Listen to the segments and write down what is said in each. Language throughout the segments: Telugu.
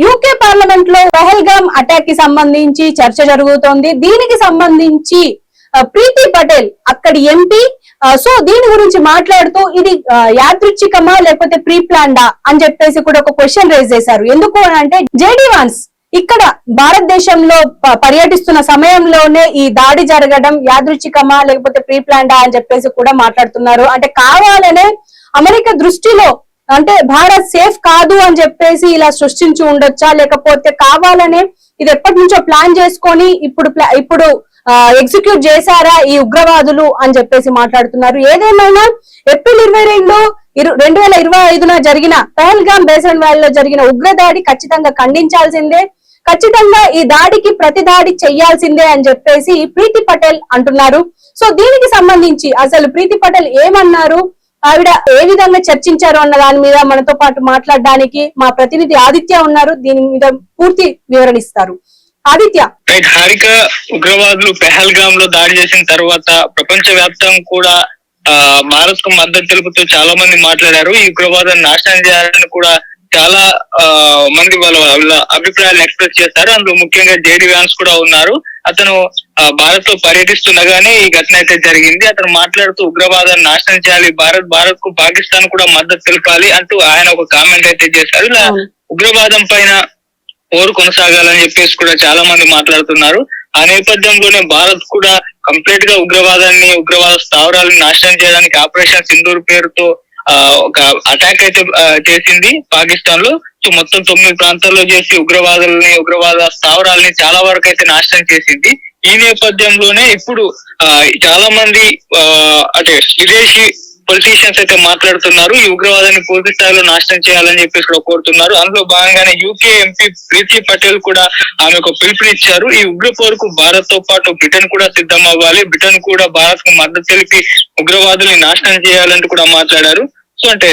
యూకే పార్లమెంట్ లో పెహల్గామ్ అటాక్ కి సంబంధించి చర్చ జరుగుతోంది. దీనికి సంబంధించి ప్రీతి పటేల్ అక్కడి ఎంపీ సో దీని గురించి మాట్లాడుతూ ఇది యాదృచ్ఛికమా లేకపోతే ప్రీ ప్లాన్డా అని చెప్పేసి కూడా ఒక క్వశ్చన్ రైజ్ చేశారు. ఎందుకు అని అంటే జేడీ వాన్స్ ఇక్కడ భారతదేశంలో పర్యటిస్తున్న సమయంలోనే ఈ దాడి జరగడం యాదృచ్ఛికమా లేకపోతే ప్రీ ప్లాన్డా అని చెప్పేసి కూడా మాట్లాడుతున్నారు. అంటే కావాలనే అమెరికా దృష్టిలో అంటే భారత్ సేఫ్ కాదు అని చెప్పేసి ఇలా సృష్టించి ఉండొచ్చా, లేకపోతే కావాలనే ఇది ఎప్పటి నుంచో ప్లాన్ చేసుకొని ఇప్పుడు ఎగ్జిక్యూట్ చేశారా ఈ ఉగ్రవాదులు అని చెప్పేసి మాట్లాడుతున్నారు. ఏదేమైనా ఏప్రిల్ 2025 జరిగిన పెహల్గామ్ బేసన్ వ్యాలీలో జరిగిన ఉగ్రదాడి ఖచ్చితంగా ఖండించాల్సిందే, ఖచ్చితంగా ఈ దాడికి ప్రతి దాడి చెయ్యాల్సిందే అని చెప్పేసి ప్రీతి పటేల్ అంటున్నారు. సో దీనికి సంబంధించి అసలు ప్రీతి పటేల్ ఏమన్నారు, ఆవిడ ఏ విధంగా చర్చించారు అన్న దాని మీద మనతో పాటు మాట్లాడడానికి మా ప్రతినిధి ఆదిత్య ఉన్నారు. దీని మీద పూర్తి వివరణిస్తారు. ఆదిత్య. హారిక, ఉగ్రవాదులు పెహల్గామ్ లో దాడి చేసిన తర్వాత ప్రపంచ వ్యాప్తంగా కూడా భారత్ కు మద్దతు తెలుపుతూ చాలా మంది మాట్లాడారు. ఈ ఉగ్రవాదాన్ని నాశనం చేయాలని కూడా చాలా మంది వాళ్ళ అభిప్రాయాలు ఎక్స్ప్రెస్ చేశారు. అందులో ముఖ్యంగా జేడీ వ్యాన్స్ కూడా ఉన్నారు. అతను భారత్ లో పర్యటిస్తుండగానే ఈ ఘటన అయితే జరిగింది. అతను మాట్లాడుతూ ఉగ్రవాదాన్ని నాశనం చేయాలి, భారత్ కు పాకిస్తాన్ కూడా మద్దతు తెలపాలి అంటూ ఆయన ఒక కామెంట్ అయితే చేశారు. ఇలా ఉగ్రవాదం పైన పోరు కొనసాగాలని చెప్పేసి కూడా చాలా మంది మాట్లాడుతున్నారు. ఆ నేపథ్యంలోనే భారత్ కూడా కంప్లీట్ గా ఉగ్రవాద స్థావరాలను నాశనం చేయడానికి ఆపరేషన్ సింధూర్ పేరుతో ఒక అటాక్ అయితే చేసింది పాకిస్తాన్ లో. సో మొత్తం 9 ప్రాంతాల్లో చేసి ఉగ్రవాద స్థావరాలని చాలా వరకు అయితే నాశనం చేసింది. ఈ నేపథ్యంలోనే ఇప్పుడు చాలా మంది అంటే విదేశీ పొలిటీషియన్స్ అయితే మాట్లాడుతున్నారు, ఈ ఉగ్రవాదాన్ని పూర్తి స్థాయిలో నాశనం చేయాలని చెప్పేసి కూడా కోరుతున్నారు. అందులో భాగంగానే యూకే ఎంపీ ప్రీతి పటేల్ కూడా ఆమెకు పిలుపునిచ్చారు. ఈ ఉగ్ర పోరుకు భారత్ తో పాటు బ్రిటన్ కూడా సిద్ధం అవ్వాలి, బ్రిటన్ కూడా భారత్ కు మద్దతు తెలిపి ఉగ్రవాదుల్ని నాశనం చేయాలంటూ కూడా మాట్లాడారు. సో అంటే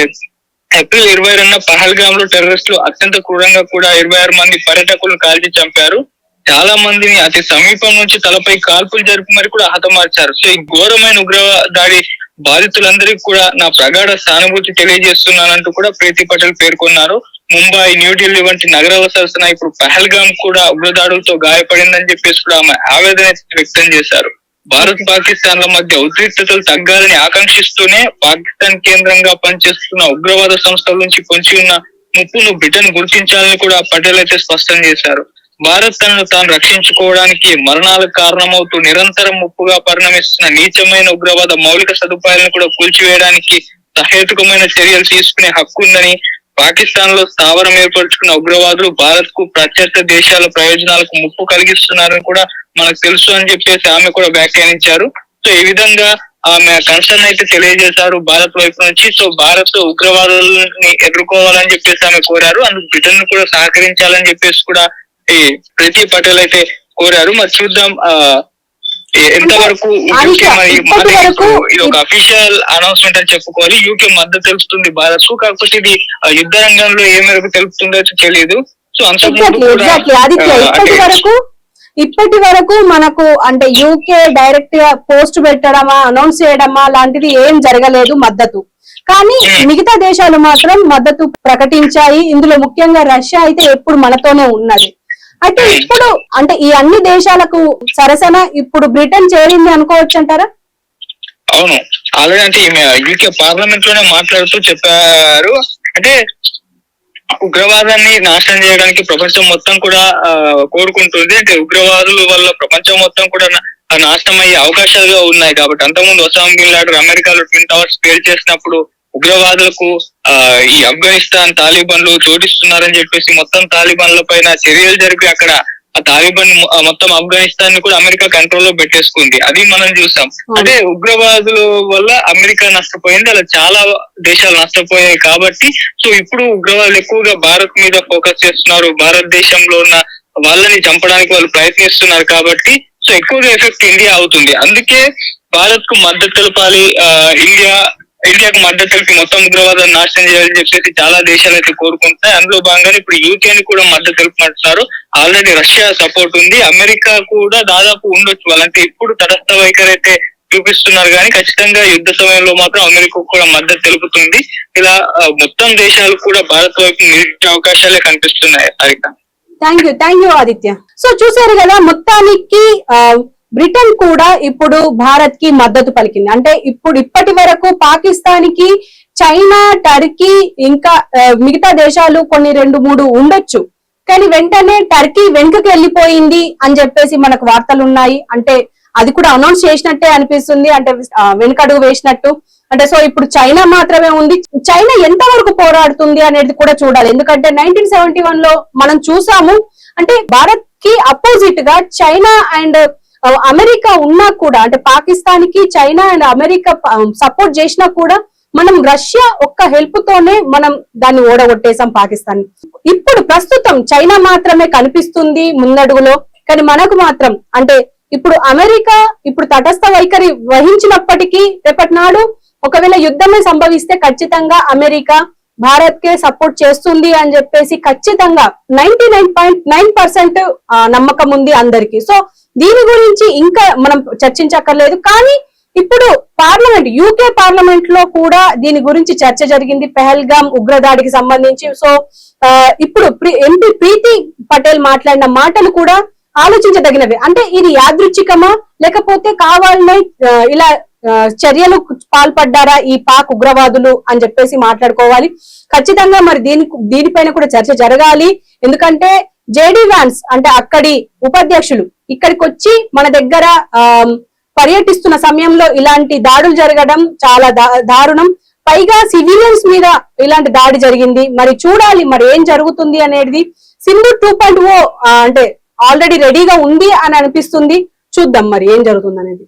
ఏప్రిల్ 22న పహల్గామ్ లో టెర్రరిస్టులు అత్యంత క్రూరంగా కూడా 26 మంది పర్యాటకులను కాల్చి చంపారు. చాలా మందిని అతి సమీపం నుంచి తలపై కాల్పులు జరిపి మరి కూడా హతమార్చారు. సో ఈ ఘోరమైన ఉగ్రదాడి బాధితులందరికీ కూడా నా ప్రగాఢ సానుభూతి తెలియజేస్తున్నానంటూ కూడా ప్రీతి పటేల్ పేర్కొన్నారు. ముంబై, న్యూఢిల్లీ వంటి నగరాల సరసన ఇప్పుడు పహల్గామ్ కూడా ఉగ్రదాడులతో గాయపడిందని చెప్పేసి కూడా ఆమె ఆవేదన వ్యక్తం చేశారు. భారత్ పాకిస్తాన్ల మధ్య ఉద్రిక్తతలు తగ్గాలని ఆకాంక్షిస్తూనే పాకిస్తాన్ కేంద్రంగా పనిచేస్తున్న ఉగ్రవాద సంస్థల నుంచి పొంచి ఉన్న ముప్పును బ్రిటన్ గుర్తించాలని కూడా పటేల్ అయితే స్పష్టం చేశారు. భారత్ తనను తాను రక్షించుకోవడానికి మరణాలకు కారణమవుతూ నిరంతరం ముప్పుగా పరిణమిస్తున్న నీచమైన ఉగ్రవాద మౌలిక సదుపాయాలను కూడా కూల్చివేయడానికి సహేతుకమైన చర్యలు తీసుకునే హక్కు ఉందని, పాకిస్తాన్ లో స్థావరం ఏర్పరచుకున్న ఉగ్రవాదులు భారత్ కు ప్రత్యర్థ దేశాల ప్రయోజనాలకు ముప్పు కలిగిస్తున్నారని కూడా మనకు తెలుసు అని చెప్పేసి ఆమె కూడా వ్యాఖ్యానించారు. సో ఈ విధంగా ఆమె కన్సర్న్ అయితే తెలియజేశారు భారత్ వైపు నుంచి. సో భారత్ ఉగ్రవాదుల్ని ఎదుర్కోవాలని చెప్పేసి ఆమె కోరారు. అందుకు బ్రిటన్ కూడా సహకరించాలని చెప్పేసి కూడా ఈ ప్రీతి పటేల్ అయితే కోరారు. మరి చూద్దాం ఎంతవరకు ఇది ఒక అఫీషియల్ అనౌన్స్మెంట్ అని చెప్పుకోవాలి. యూకే మద్దతు తెలుపుతుంది భారత్ కు, కాకపోతే ఇది యుద్ధ రంగంలో ఏ మేరకు తెలుపుతుందో తెలియదు. సో ఇప్పటి వరకు మనకు అంటే యూకే డైరెక్ట్ గా పోస్ట్ పెట్టడమా అనౌన్స్ చేయడమా లాంటిది ఏం జరగలేదు మద్దతు. కానీ మిగతా దేశాలు మాత్రం మద్దతు ప్రకటించాయి. ఇందులో ముఖ్యంగా రష్యా అయితే ఎప్పుడు మనతోనే ఉన్నది. అయితే ఇప్పుడు అంటే ఈ అన్ని దేశాలకు సరసన ఇప్పుడు బ్రిటన్ చేరింది అనుకోవచ్చు అంటారా? అవును, ఆల్రెడీ అంటే యూకే పార్లమెంట్ లోనే మాట్లాడుతూ చెప్పారు. అంటే ఉగ్రవాదాన్ని నాశనం చేయడానికి ప్రపంచం మొత్తం కూడా కోరుకుంటుంది. అంటే ఉగ్రవాదుల వల్ల ప్రపంచం మొత్తం కూడా నాశనం అయ్యే అవకాశాలు ఉన్నాయి కాబట్టి అంతకుముందు ఒసామా బిన్ లాడెన్ అమెరికాలో ట్విన్ టవర్స్ పేల్ చేసినప్పుడు ఉగ్రవాదులకు ఈ ఆఫ్ఘనిస్తాన్ తాలిబాన్లు చోటిస్తున్నారని చెప్పేసి మొత్తం తాలిబాన్ల పైన చర్యలు జరిపి అక్కడ ఆ తాలిబాన్ మొత్తం ఆఫ్ఘనిస్తాన్ ని కూడా అమెరికా కంట్రోల్ లో పెట్టేసుకుంది. అది మనం చూసాం. అంటే ఉగ్రవాదుల వల్ల అమెరికా నష్టపోయింది, అలా చాలా దేశాలు నష్టపోయాయి కాబట్టి సో ఇప్పుడు ఉగ్రవాదులు ఎక్కువగా భారత్ మీద ఫోకస్ చేస్తున్నారు. భారతదేశంలో ఉన్న వాళ్ళని చంపడానికి వాళ్ళు ప్రయత్నిస్తున్నారు కాబట్టి సో ఎక్కువగా ఎఫెక్ట్ ఇండియా అవుతుంది. అందుకే భారత్ కు మద్దతు తెలపాలి, ఇండియాకు మద్దతు తెలిపి మొత్తం ఉగ్రవాదాన్ని నాశనం చేయాలని చెప్పేసి చాలా దేశాలు అయితే కోరుకుంటున్నాయి. అందులో భాగంగానే ఇప్పుడు యూకేని కూడా మద్దతు తెలుపుమంటున్నారు. ఆల్రెడీ రష్యా సపోర్ట్ ఉంది, అమెరికా కూడా దాదాపు ఉండొచ్చు. వాళ్ళంటే ఇప్పుడు తటస్థ వైఖరి అయితే చూపిస్తున్నారు కానీ ఖచ్చితంగా యుద్ధ సమయంలో మాత్రం అమెరికా కూడా మద్దతు తెలుపుతుంది. ఇలా మొత్తం దేశాలు కూడా భారత్ వైపు నిలిచే అవకాశాలే కనిపిస్తున్నాయి. Thank you Aditya. సో చూసారు కదా, మొత్తానికి బ్రిటన్ కూడా ఇప్పుడు భారత్ కి మద్దతు పలికింది. అంటే ఇప్పటి వరకు పాకిస్తాన్ కి చైనా, టర్కీ ఇంకా మిగతా దేశాలు కొన్ని 2-3 ఉండొచ్చు, కానీ వెంటనే టర్కీ వెనుకకి వెళ్ళిపోయింది అని చెప్పేసి మనకు వార్తలు ఉన్నాయి. అంటే అది కూడా అనౌన్స్ చేసినట్టే అనిపిస్తుంది, అంటే వెనుకడుగు వేసినట్టు. అంటే సో ఇప్పుడు చైనా మాత్రమే ఉంది. చైనా ఎంత వరకు పోరాడుతుంది అనేది కూడా చూడాలి. ఎందుకంటే 1971 లో మనం చూసాము, అంటే భారత్ కి అపోజిట్ గా చైనా అండ్ అమెరికా ఉన్నా కూడా, అంటే పాకిస్తాన్ కి చైనా అండ్ అమెరికా సపోర్ట్ చేసినా కూడా మనం రష్యా ఒక్క హెల్ప్ తోనే మనం దాన్ని ఓడగొట్టేసాం పాకిస్తాన్. ఇప్పుడు ప్రస్తుతం చైనా మాత్రమే కనిపిస్తుంది ముందడుగులో, కానీ మనకు మాత్రం అంటే ఇప్పుడు అమెరికా ఇప్పుడు తటస్థ వైఖరి వహించినప్పటికీ రేపటి నాడు ఒకవేళ యుద్ధమే సంభవిస్తే ఖచ్చితంగా అమెరికా భారత్ కే సపోర్ట్ చేస్తుంది అని చెప్పేసి ఖచ్చితంగా 99.9% నమ్మకం ఉంది అందరికి. సో దీని గురించి ఇంకా మనం చర్చించక్కర్లేదు. కానీ ఇప్పుడు పార్లమెంట్, యూకే పార్లమెంట్ లో కూడా దీని గురించి చర్చ జరిగింది, పెహల్గామ్ ఉగ్రదాడికి సంబంధించి. సో ఇప్పుడు ఎంపీ ప్రీతి పటేల్ మాట్లాడిన మాటలు కూడా ఆలోచించదగినవి. అంటే ఇది యాదృచ్ఛికమా లేకపోతే కావాలనే ఇలా చర్యలు పాల్పడ్డారా ఈ పాక్ ఉగ్రవాదులు అని చెప్పేసి మాట్లాడుకోవాలి. ఖచ్చితంగా మరి దీనిపైన కూడా చర్చ జరగాలి. ఎందుకంటే జేడీ వ్యాన్స్ అంటే అక్కడి ఉపాధ్యక్షులు ఇక్కడికి వచ్చి మన దగ్గర పర్యటిస్తున్న సమయంలో ఇలాంటి దాడులు జరగడం చాలా దారుణం. పైగా సివిలియన్స్ మీద ఇలాంటి దాడి జరిగింది. మరి చూడాలి మరి ఏం జరుగుతుంది అనేది. సింధు 2.0 అంటే ఆల్రెడీ రెడీగా ఉంది అని అనిపిస్తుంది. చూద్దాం మరి ఏం జరుగుతుంది అనేది.